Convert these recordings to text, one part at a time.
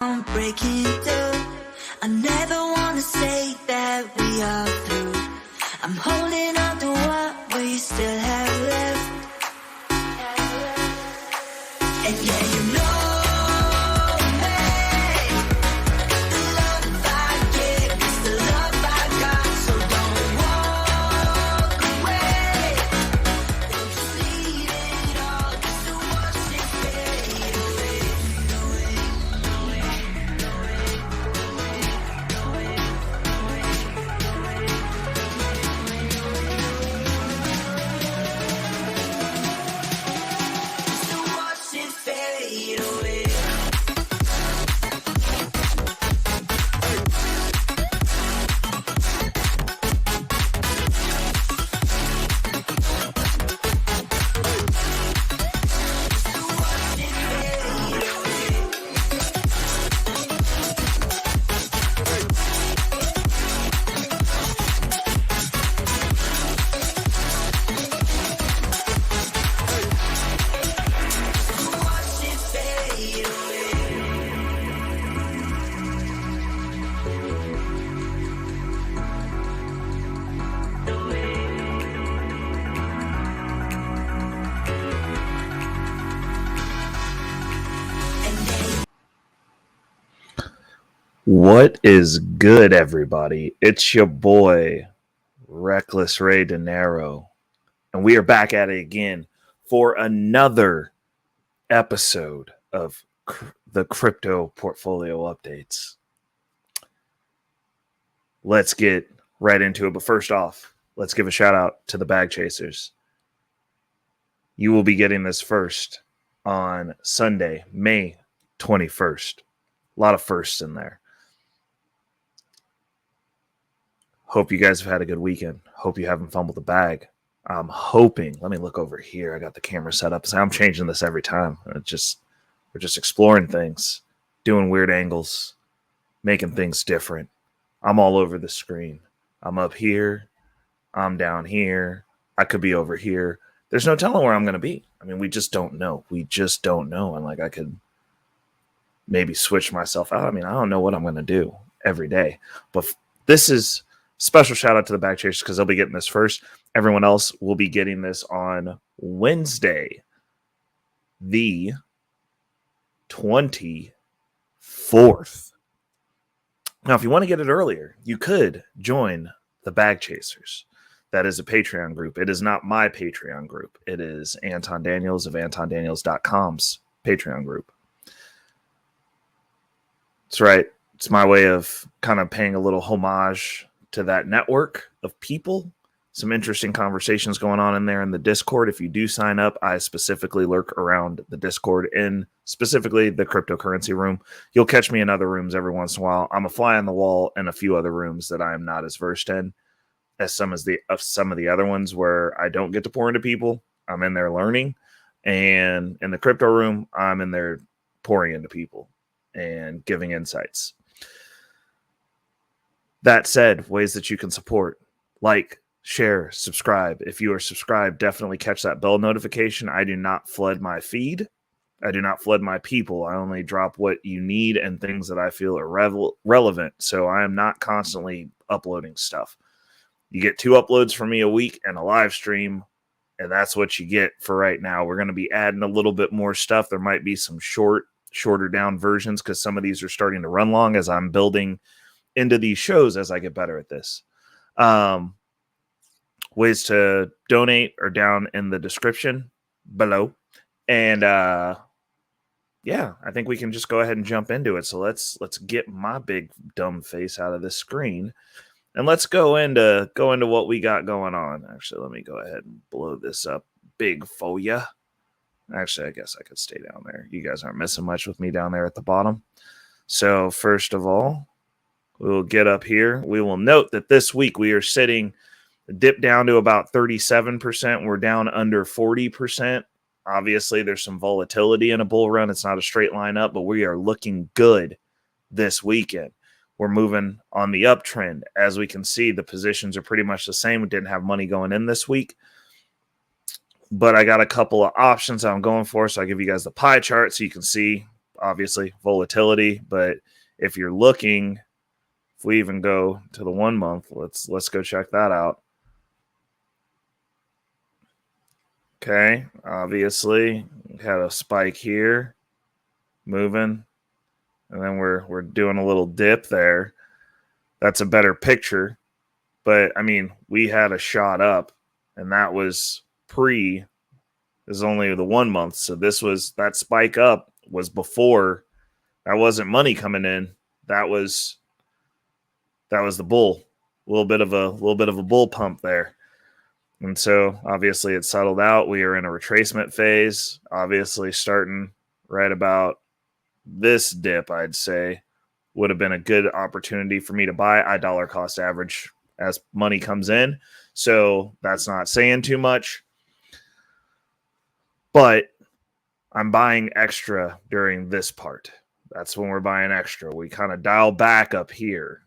I'm breaking through. I never want to say that we are through. I'm holding on to what we still have left. And yeah, you know me. The love I give is the love I got. So don't walk away. Don't just leave it all just to watch it fade away. Just to watch it fade away. Watch it fade away. What is good, everybody? It's your boy, Reckless Ray Dinero, and we are back at it again for another episode of the Crypto Portfolio Updates. Let's get right into it, but first off, let's give a shout out to the bag chasers. You will be getting this first on Sunday, May 21st. A lot of firsts in there. Hope you guys have had a good weekend. Hope you haven't fumbled the bag. I'm hoping. Let me look over here. I got the camera set up. So I'm changing this every time. We're just exploring things, doing weird angles, making things different. I'm all over the screen. I'm up here. I'm down here. I could be over here. There's no telling where I'm going to be. I mean, we just don't know. We just don't know. And like I could maybe switch myself out. I mean, I don't know what I'm going to do every day. But this is special shout out to the back chasers because they'll be getting this first. Everyone else will be getting this on Wednesday, the 24th. Now, if you want to get it earlier, you could join the Bag Chasers. That is a Patreon group. It is not my Patreon group. It is Anton Daniels of AntonDaniels.com's Patreon group. That's right. It's my way of kind of paying a little homage to that network of people. Some interesting conversations going on in there in the Discord. If you do sign up, I specifically lurk around the Discord in specifically the cryptocurrency room. You'll catch me in other rooms every once in a while. I'm a fly on the wall in a few other rooms that I am not as versed in as some of the other ones where I don't get to pour into people. I'm in there learning, and in the crypto room, I'm in there pouring into people and giving insights. That said, ways that you can support: like, share, subscribe. If you are subscribed, definitely catch that bell notification. I do not flood my feed. I do not flood my people. I only drop what you need and things that I feel are relevant. So I am not constantly uploading stuff. You get 2 uploads from me a week and a live stream, and that's what you get for right now. We're going to be adding a little bit more stuff. There might be some shorter down versions because some of these are starting to run long as I'm building into these shows as I get better at this. Ways to donate are down in the description below. And yeah, I think we can just go ahead and jump into it. So let's get my big dumb face out of this screen. And let's go into what we got going on. Actually, let me go ahead and blow this up big for you. Actually, I guess I could stay down there. You guys aren't missing much with me down there at the bottom. So first of all, we'll get up here. We will note that this week we are sitting dip down to about 37%. We're down under 40%. Obviously, there's some volatility in a bull run. It's not a straight line up, but we are looking good this weekend. We're moving on the uptrend. As we can see, the positions are pretty much the same. We didn't have money going in this week, but I got a couple of options I'm going for. So I'll give you guys the pie chart so you can see obviously volatility, but if you're looking, if we even go to the 1 month, let's go check that out. Okay, obviously had a spike here, moving, and then we're doing a little dip there. That's a better picture, but I mean, we had a shot up, and that was pre. This is only the 1 month, so that spike up was before. That wasn't money coming in. That was the bull. A little bit of a bull pump there. And so obviously it settled out. We are in a retracement phase, obviously starting right about this dip, I'd say, would have been a good opportunity for me to buy. I dollar cost average as money comes in. So that's not saying too much. But I'm buying extra during this part. That's when we're buying extra. We kind of dial back up here.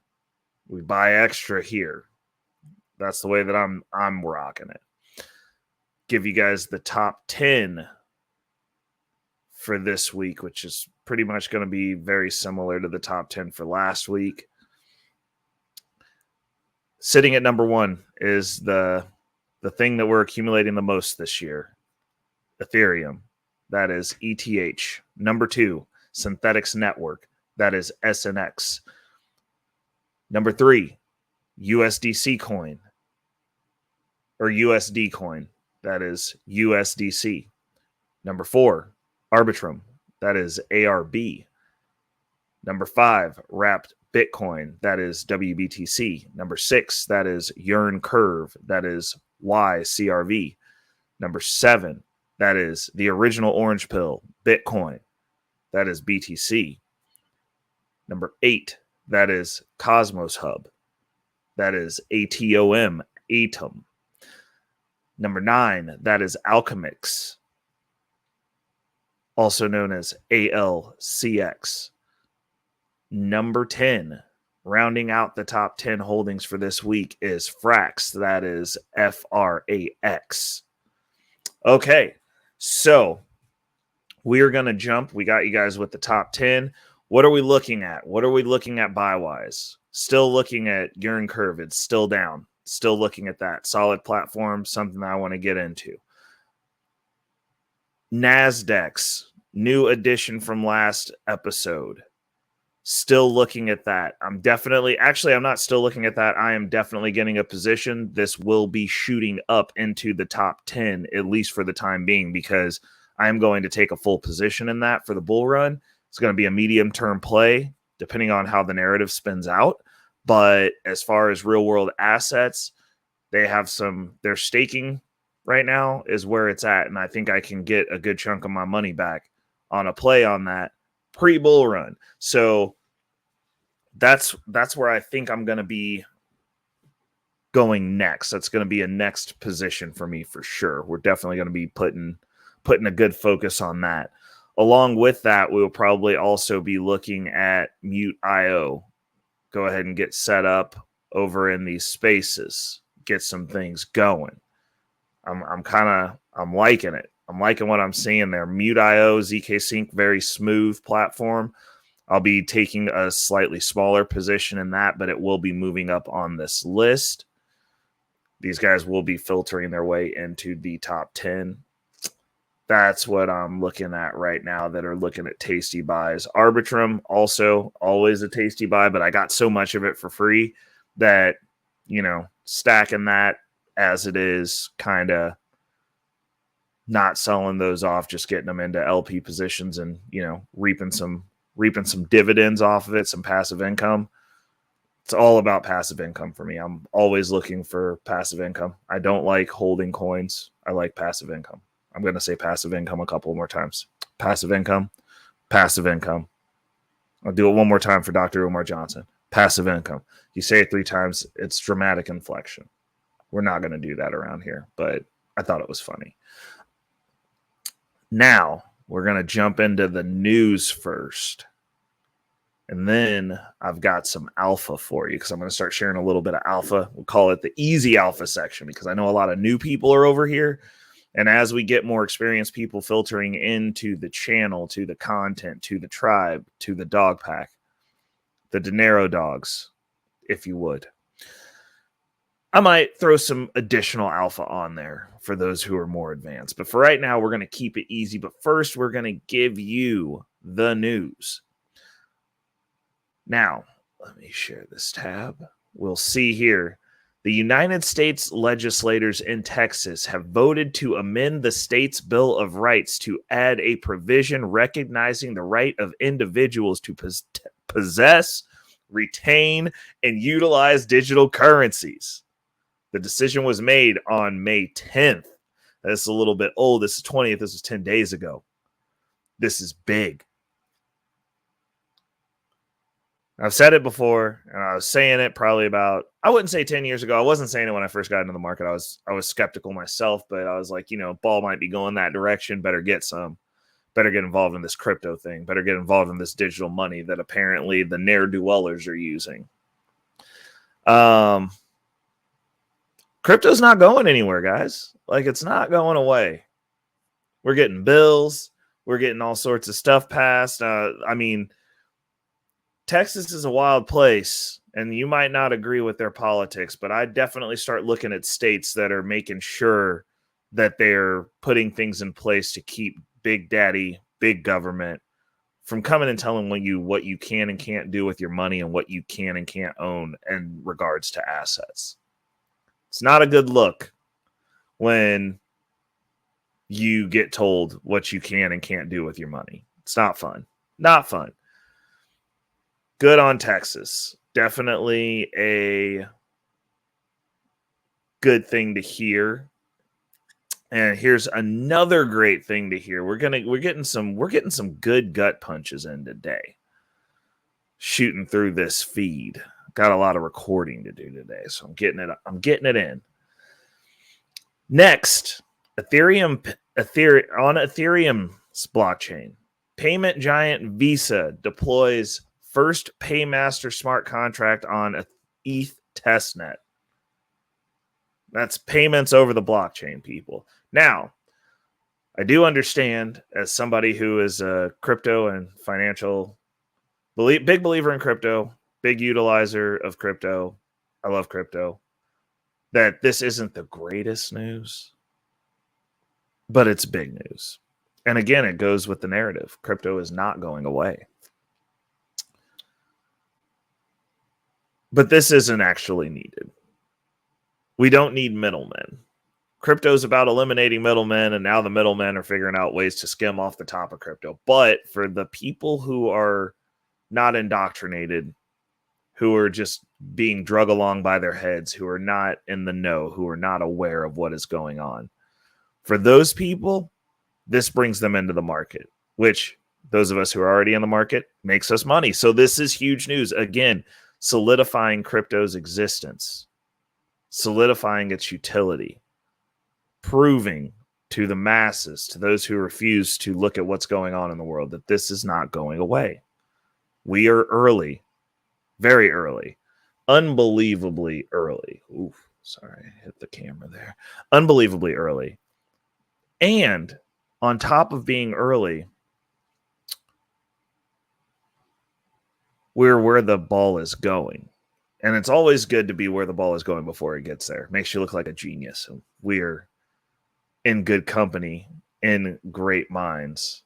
We buy extra here. That's the way that I'm rocking it. Give you guys the top 10 for this week, which is pretty much going to be very similar to the top 10 for last week. Sitting at number 1 is the thing that we're accumulating the most this year, Ethereum. That is ETH. Number 2, Synthetics Network. That is SNX. Number 3, USDC coin. Or USD coin. That is USDC. Number 4, Arbitrum. That is ARB. Number 5, Wrapped Bitcoin. That is WBTC. Number 6, that is Yearn Curve. That is YCRV. Number 7, that is the original orange pill, Bitcoin. That is BTC. Number 8, that is Cosmos Hub. That is ATOM, Atom. Number 9, that is Alchemix, also known as ALCX. Number 10, rounding out the top 10 holdings for this week, is Frax. That is FRAX. Okay, so we are going to jump. We got you guys with the top 10. What are we looking at? What are we looking at buy-wise? Still looking at Yearn Curve. It's still down. Still looking at that. Solid platform, something that I want to get into. NASDAQ's new addition from last episode. Still looking at that. I'm not still looking at that. I am definitely getting a position. This will be shooting up into the top 10, at least for the time being, because I am going to take a full position in that for the bull run. It's going to be a medium-term play, depending on how the narrative spins out. But as far as real-world assets, their staking right now is where it's at, and I think I can get a good chunk of my money back on a play on that pre-bull run. So that's where I think I'm going to be going next. That's going to be a next position for me for sure. We're definitely going to be putting a good focus on that. Along with that, we'll probably also be looking at Mute.io. Go ahead and get set up over in these spaces. Get some things going. I'm liking it. I'm liking what I'm seeing there. Mute.io, ZK Sync, very smooth platform. I'll be taking a slightly smaller position in that, but it will be moving up on this list. These guys will be filtering their way into the top 10. That's what I'm looking at right now that are looking at tasty buys. Arbitrum, also always a tasty buy, but I got so much of it for free that, stacking that as it is, kind of not selling those off, just getting them into LP positions and, reaping some dividends off of it, some passive income. It's all about passive income for me. I'm always looking for passive income. I don't like holding coins. I like passive income. I'm going to say passive income a couple more times. Passive income, passive income. I'll do it one more time for Dr. Umar Johnson. Passive income. You say it 3 times, it's dramatic inflection. We're not going to do that around here, but I thought it was funny. Now, we're going to jump into the news first. And then I've got some alpha for you because I'm going to start sharing a little bit of alpha. We'll call it the easy alpha section because I know a lot of new people are over here. And as we get more experienced people filtering into the channel, to the content, to the tribe, to the dog pack, the Dinero dogs, if you would, I might throw some additional alpha on there for those who are more advanced. But for right now, we're going to keep it easy. But first, we're going to give you the news. Now, let me share this tab. We'll see here. The United States legislators in Texas have voted to amend the state's Bill of Rights to add a provision recognizing the right of individuals to possess, retain, and utilize digital currencies. The decision was made on May 10th. That's a little bit old. This is 20th. This was 10 days ago. This is big. I've said it before, and I was saying it probably about, I wouldn't say 10 years ago. I wasn't saying it when I first got into the market. I was skeptical myself, but I was like, ball might be going that direction. Better get some. Better get involved in this crypto thing. Better get involved in this digital money that apparently the ne'er-do-wellers are using. Crypto's not going anywhere, guys. Like, it's not going away. We're getting bills. We're getting all sorts of stuff passed. Texas is a wild place, and you might not agree with their politics, but I definitely start looking at states that are making sure that they're putting things in place to keep Big Daddy, big government, from coming and telling you what you can and can't do with your money and what you can and can't own in regards to assets. It's not a good look when you get told what you can and can't do with your money. It's not fun. Not fun. Good on Texas. Definitely a good thing to hear. And here's another great thing to hear. We're getting some good gut punches in today. Shooting through this feed. Got a lot of recording to do today, so I'm getting it in. Next, Ethereum's blockchain. Payment giant Visa deploys first Paymaster smart contract on a ETH testnet. That's payments over the blockchain, people. Now, I do understand, as somebody who is a crypto and financial big believer in crypto, big utilizer of crypto, I love crypto, that this isn't the greatest news, but it's big news. And again, it goes with the narrative. Crypto is not going away. But this isn't actually needed. We don't need middlemen. Crypto is about eliminating middlemen, and now the middlemen are figuring out ways to skim off the top of crypto. But for the people who are not indoctrinated, who are just being drug along by their heads, who are not in the know, who are not aware of what is going on, for those people, this brings them into the market, which those of us who are already in the market makes us money. So this is huge news. Again, solidifying crypto's existence, solidifying its utility, proving to the masses, to those who refuse to look at what's going on in the world, that this is not going away. We are early, very early, unbelievably early. Oof, sorry, I hit the camera there. Unbelievably early. And on top of being early, we're where the ball is going. And it's always good to be where the ball is going before it gets there. Makes you look like a genius. We're in good company, in great minds.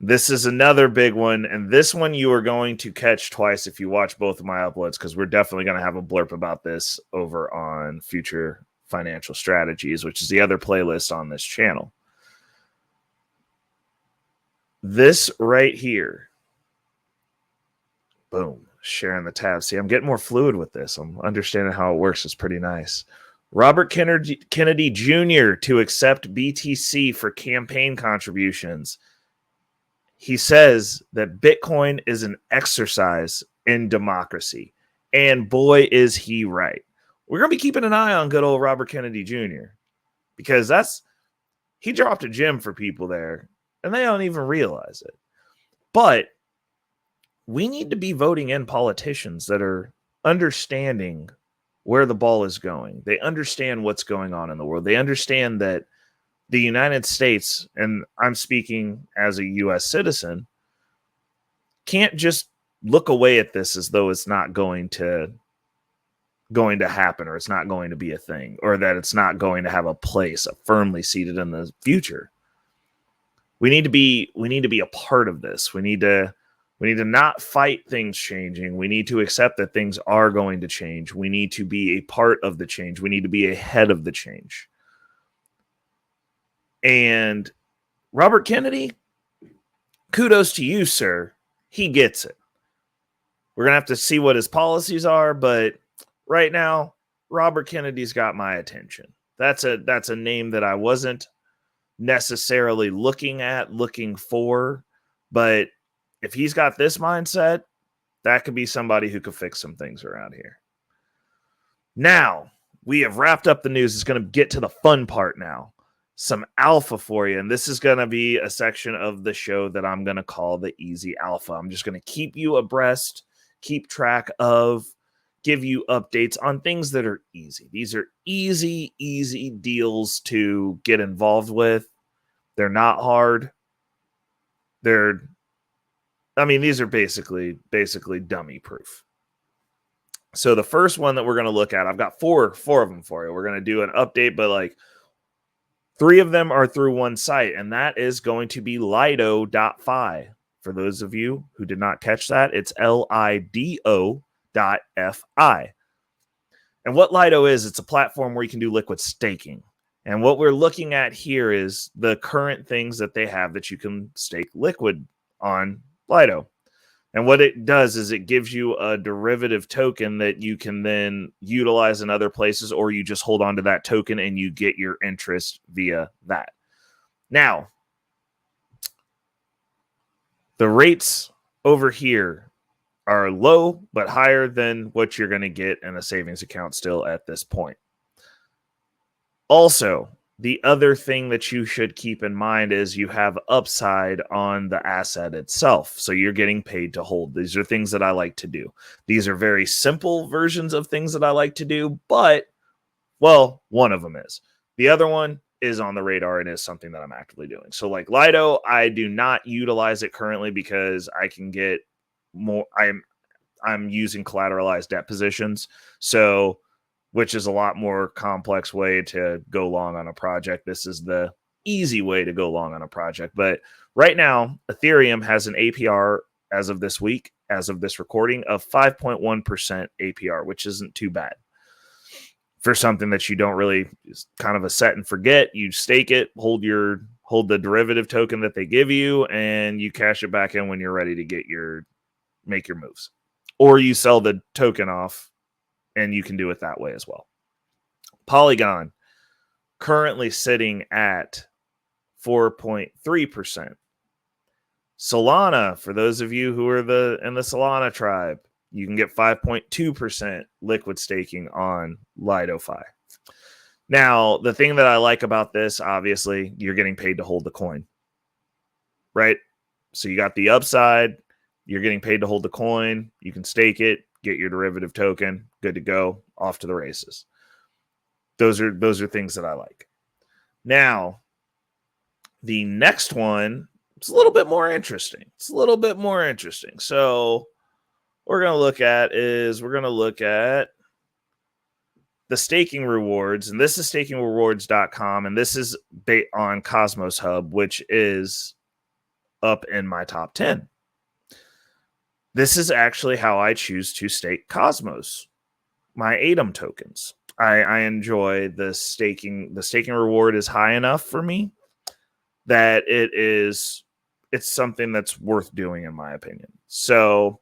This is another big one. And this one you are going to catch twice if you watch both of my uploads, because we're definitely going to have a blurb about this over on Future Financial Strategies, which is the other playlist on this channel. This right here. Boom. Sharing the tab. See, I'm getting more fluid with this. I'm understanding how it works. It's pretty nice. Robert Kennedy Jr. to accept BTC for campaign contributions. He says that Bitcoin is an exercise in democracy. And boy, is he right. We're going to be keeping an eye on good old Robert Kennedy Jr. because he dropped a gem for people there, and they don't even realize it. But we need to be voting in politicians that are understanding where the ball is going. They understand what's going on in the world. They understand that the United States, and I'm speaking as a US citizen, can't just look away at this as though it's not going to happen, or it's not going to be a thing, or that it's not going to have a place firmly seated in the future. We need to be a part of this. We need to not fight things changing. We need to accept that things are going to change. We need to be a part of the change. We need to be ahead of the change. And Robert Kennedy, kudos to you, sir. He gets it. We're going to have to see what his policies are, but right now, Robert Kennedy's got my attention. That's a name that I wasn't necessarily looking for, but if he's got this mindset, that could be somebody who could fix some things around here. Now, we have wrapped up the news. It's going to get to the fun part now. Some alpha for you, and this is going to be a section of the show that I'm going to call the Easy Alpha. I'm just going to keep you abreast, keep track of, give you updates on things that are easy. These are easy deals to get involved with. They're not hard. These are basically dummy proof. So the first one that we're going to look at, I've got four of them for you. We're going to do an update, but like 3 of them are through one site, and that is going to be Lido.fi. For those of you who did not catch that, it's Lido.fi. And what Lido is, it's a platform where you can do liquid staking. And what we're looking at here is the current things that they have that you can stake liquid on Lido. And what it does is it gives you a derivative token that you can then utilize in other places, or you just hold on to that token and you get your interest via that. Now, the rates over here are low, but higher than what you're going to get in a savings account still at this point. Also, the other thing that you should keep in mind is you have upside on the asset itself. So you're getting paid to hold. These are things that I like to do. These are very simple versions of things that I like to do, but, well, one of them is. The other one is on the radar and is something that I'm actively doing. So like Lido, I do not utilize it currently because I can get more. I'm using collateralized debt positions. So, which is a lot more complex way to go long on a project. This is the easy way to go long on a project. But right now, Ethereum has an APR as of this week, as of this recording, of 5.1% APR, which isn't too bad. For something that you don't really, is kind of a set and forget. You stake it, hold the derivative token that they give you, and you cash it back in when you're ready to make your moves. Or you sell the token off, and you can do it that way as well. Polygon currently sitting at 4.3%. Solana, for those of you who are in the Solana tribe, you can get 5.2% liquid staking on Lido.fi. Now, the thing that I like about this, obviously, you're getting paid to hold the coin, right? So you got the upside. You're getting paid to hold the coin. You can stake it, get your derivative token, good to go, off to the races. Those are things that I like. Now, the next one, it's a little bit more interesting. So what we're going to look at the staking rewards, and this is stakingrewards.com, and this is on Cosmos Hub, which is up in my top 10. This is actually how I choose to stake Cosmos, my ATOM tokens. I enjoy the staking. The staking reward is high enough for me that it's something that's worth doing, in my opinion. So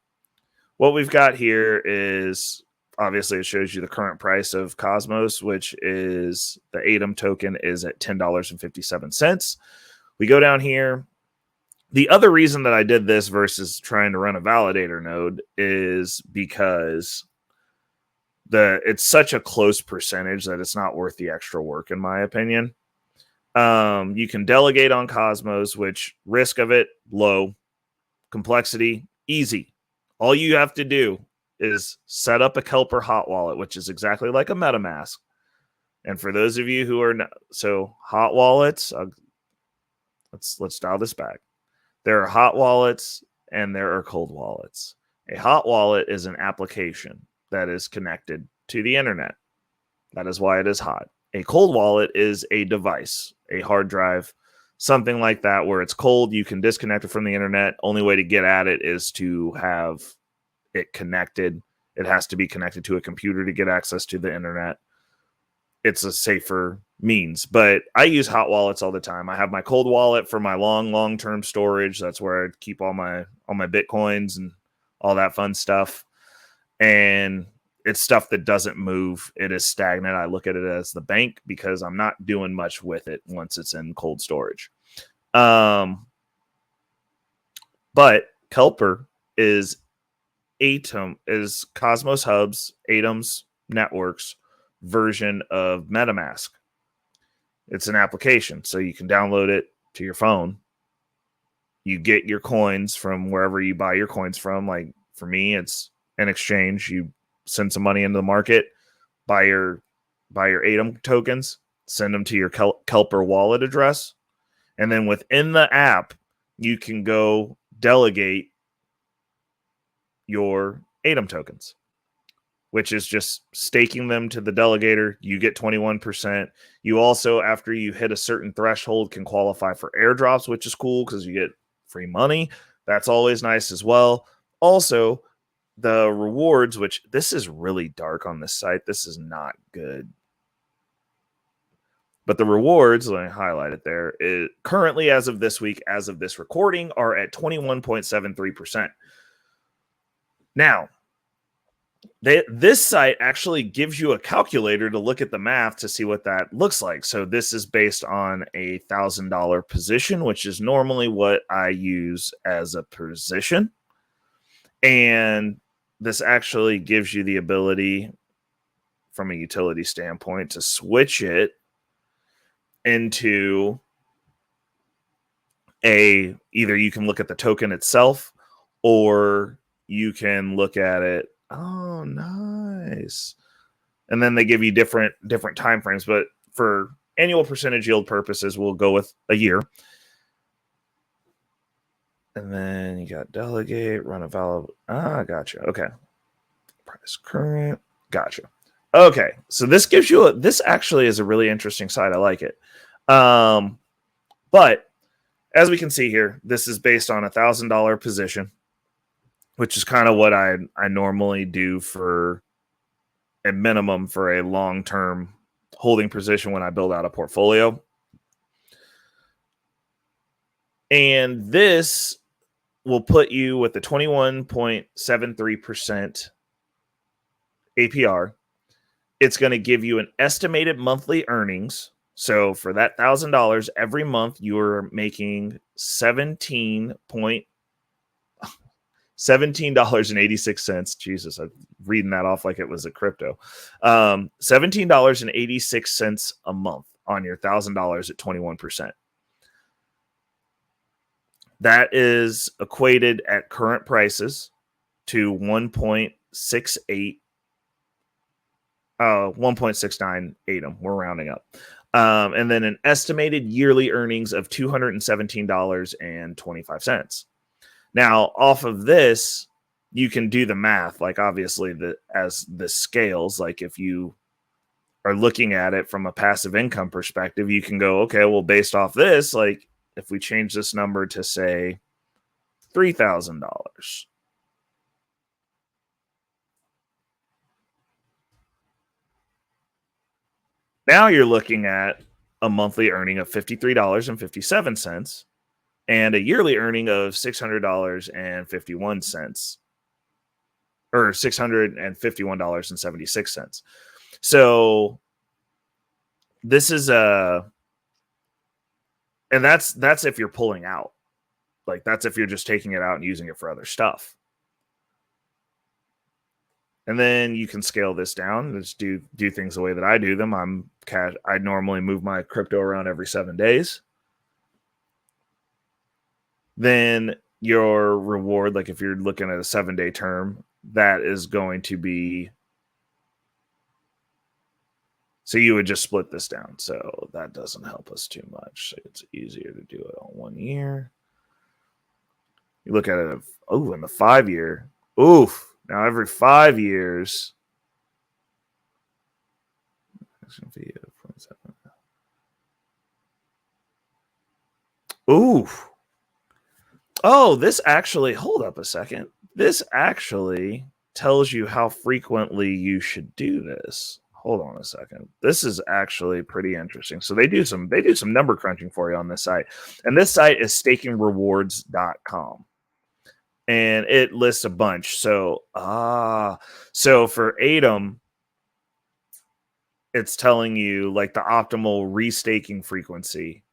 what we've got here is, obviously, it shows you the current price of Cosmos, which is the ATOM token is at $10.57. We go down here. The other reason that I did this versus trying to run a validator node is because it's such a close percentage that it's not worth the extra work, in my opinion. You can delegate on Cosmos, which risk of it, low. Complexity, easy. All you have to do is set up a Kelper hot wallet, which is exactly like a MetaMask, And for those of you who are not, so hot wallets, let's dial this back. There are hot wallets and there are cold wallets. A hot wallet is an application that is connected to the internet. That is why it is hot. A cold wallet is a device, a hard drive, something like that, where it's cold. You can disconnect it from the internet. Only way to get at it is to have it connected. It has to be connected to a computer to get access to the internet. It's a safer means, but I use hot wallets all the time. I have my cold wallet for my long-term storage. That's where I keep all my Bitcoins and all that fun stuff. And it's stuff that doesn't move. It is stagnant. I look at it as the bank because I'm not doing much with it once it's in cold storage. But Kelper is Cosmos Hub's Atom's networks version of MetaMask. It's an application, so you can download it to your phone. You get your coins from wherever you buy your coins from. Like for me, it's an exchange. You send some money into the market, buy your Atom tokens, send them to your Kelper wallet address, and then within the app, you can go delegate your Atom tokens, which is just staking them to the delegator. You get 21%. You also, after you hit a certain threshold, can qualify for airdrops, which is cool because you get free money. That's always nice as well. Also, the rewards, which this is really dark on this site. This is not good. But the rewards, let me highlight it there, currently as of this week, as of this recording, are at 21.73%. Now, this site actually gives you a calculator to look at the math to see what that looks like. So this is based on a $1,000 position, which is normally what I use as a position. And this actually gives you the ability from a utility standpoint to switch it into either you can look at the token itself or you can look at it. Oh, nice. And then they give you different time frames, but for annual percentage yield purposes, we'll go with a year. And then you got delegate, run available. Gotcha. Okay. Price current. Gotcha. Okay. So this gives you this actually is a really interesting site. I like it. But as we can see here, this is based on $1,000 position, which is kind of what I normally do for a minimum for a long-term holding position when I build out a portfolio. And this will put you with the 21.73% APR. It's going to give you an estimated monthly earnings. So for that $1,000 every month, you're making $17.86. Jesus, I'm reading that off like it was a crypto. $17.86 a month on your $1,000 at 21%. That is equated at current prices to 1.69 Atom. We're rounding up. And then an estimated yearly earnings of $217.25. Now, off of this, you can do the math. Like, obviously, as this scales, like if you are looking at it from a passive income perspective, you can go, okay, well, based off this, like if we change this number to say $3,000. Now you're looking at a monthly earning of $53.57 and a yearly earning of $600.51 or $651.76. So this is and that's if you're pulling out. Like that's if you're just taking it out and using it for other stuff. And then you can scale this down. Just do things the way that I do them. I normally move my crypto around every 7 days. Then your reward, like if you're looking at a 7-day term, that is going to be So you would just split this down. So that doesn't help us too much. So it's easier to do it on 1 year. You look at it, oh, in the 5 year. Oof. Now every 5 years. Ooh. Oh, this actually, hold up a second. This actually tells you how frequently you should do this. Hold on a second. This is actually pretty interesting. So they do some number crunching for you on this site. And this site is stakingrewards.com. And it lists a bunch. So for ATOM, it's telling you like the optimal restaking frequency.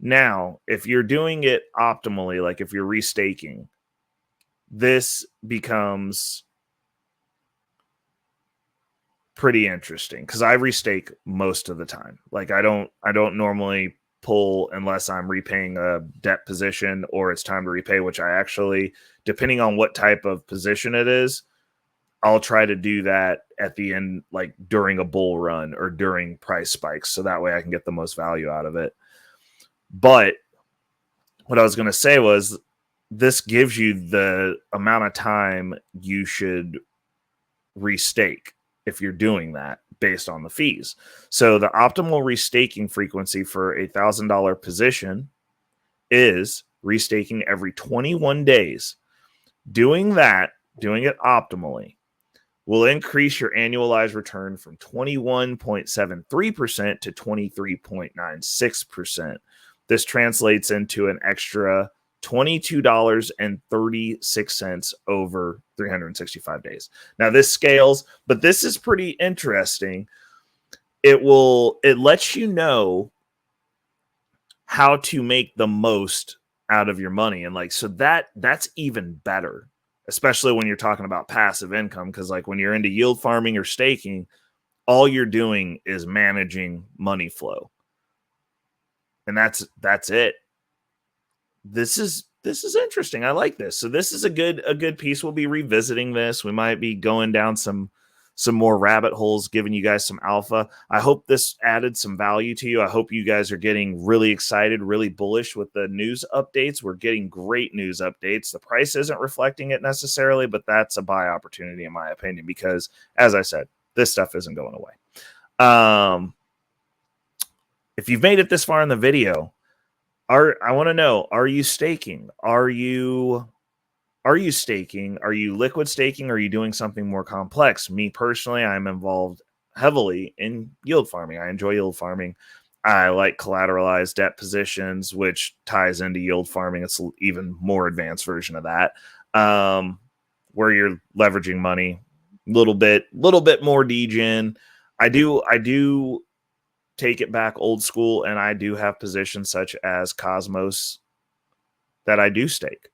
Now, if you're doing it optimally, like if you're restaking, this becomes pretty interesting because I restake most of the time. Like I don't normally pull unless I'm repaying a debt position or it's time to repay, which I actually, depending on what type of position it is, I'll try to do that at the end, like during a bull run or during price spikes. So that way I can get the most value out of it. But what I was going to say was this gives you the amount of time you should restake if you're doing that based on the fees. So the optimal restaking frequency for $1,000 position is restaking every 21 days. Doing it optimally will increase your annualized return from 21.73% to 23.96%. This translates into an extra $22.36 over 365 days. Now this scales, but this is pretty interesting. It lets you know how to make the most out of your money. And like, so that's even better, especially when you're talking about passive income. Cause like when you're into yield farming or staking, all you're doing is managing money flow. And that's it. This is interesting. I like this. So this is a good piece. We'll be revisiting this. We might be going down some more rabbit holes, giving you guys some alpha. I hope this added some value to you. I hope you guys are getting really excited, really bullish with the news updates. We're getting great news updates. The price isn't reflecting it necessarily, but that's a buy opportunity in my opinion, because as I said, this stuff isn't going away. If you've made it this far in the video, I want to know, are you staking? Are you staking? Are you liquid staking? Are you doing something more complex? Me personally, I'm involved heavily in yield farming. I enjoy yield farming. I like collateralized debt positions, which ties into yield farming. It's an even more advanced version of that, where you're leveraging money a little bit more degen. I do take it back old school, and I do have positions such as Cosmos that I do stake.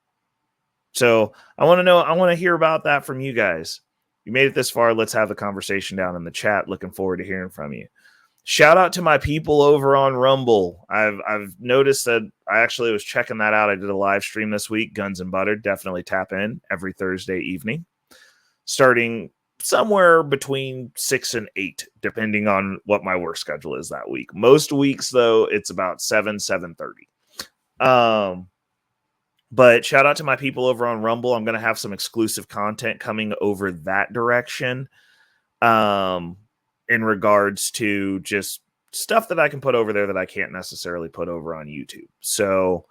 So I want to hear about that from you guys. You made it this far. Let's have the conversation down in the chat. Looking forward to hearing from you. Shout out to my people over on Rumble. I've noticed that I actually was checking that out. I did a live stream this week, Guns and Butter. Definitely tap in every Thursday evening, starting somewhere between 6 and 8, depending on what my work schedule is that week. Most weeks, though, it's about 7:30. But shout out to my people over on Rumble. I'm going to have some exclusive content coming over that direction, in regards to just stuff that I can put over there that I can't necessarily put over on YouTube. So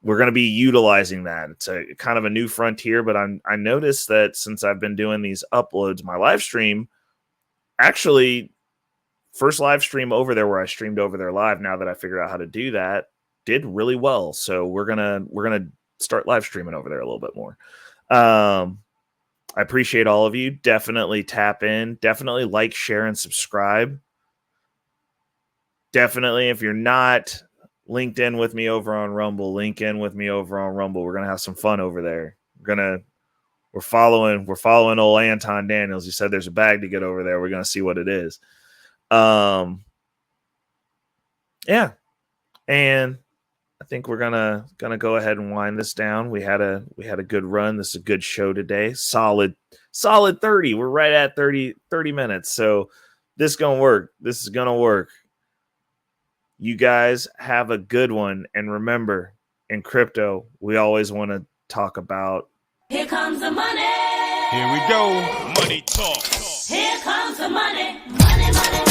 we're going to be utilizing that. It's a kind of a new frontier, but I noticed that since I've been doing these uploads, my live stream, actually first live stream over there where I streamed over there live, now that I figured out how to do that, did really well. So we're going to start live streaming over there a little bit more. I appreciate all of you. Definitely tap in, definitely like, share, and subscribe. Definitely, if you're not linked in with me over on Rumble, link in with me over on Rumble. We're gonna have some fun over there. We're following old Anton Daniels. He said there's a bag to get over there. We're gonna see what it is. Yeah, and I think we're gonna go ahead and wind this down. We had a good run. This is a good show today. Solid 30. We're right at 30 minutes. So This is gonna work. This is gonna work. You guys have a good one. And remember, in crypto, we always want to talk about. Here comes the money. Here we go. Money talk. Here comes the money. Money, money,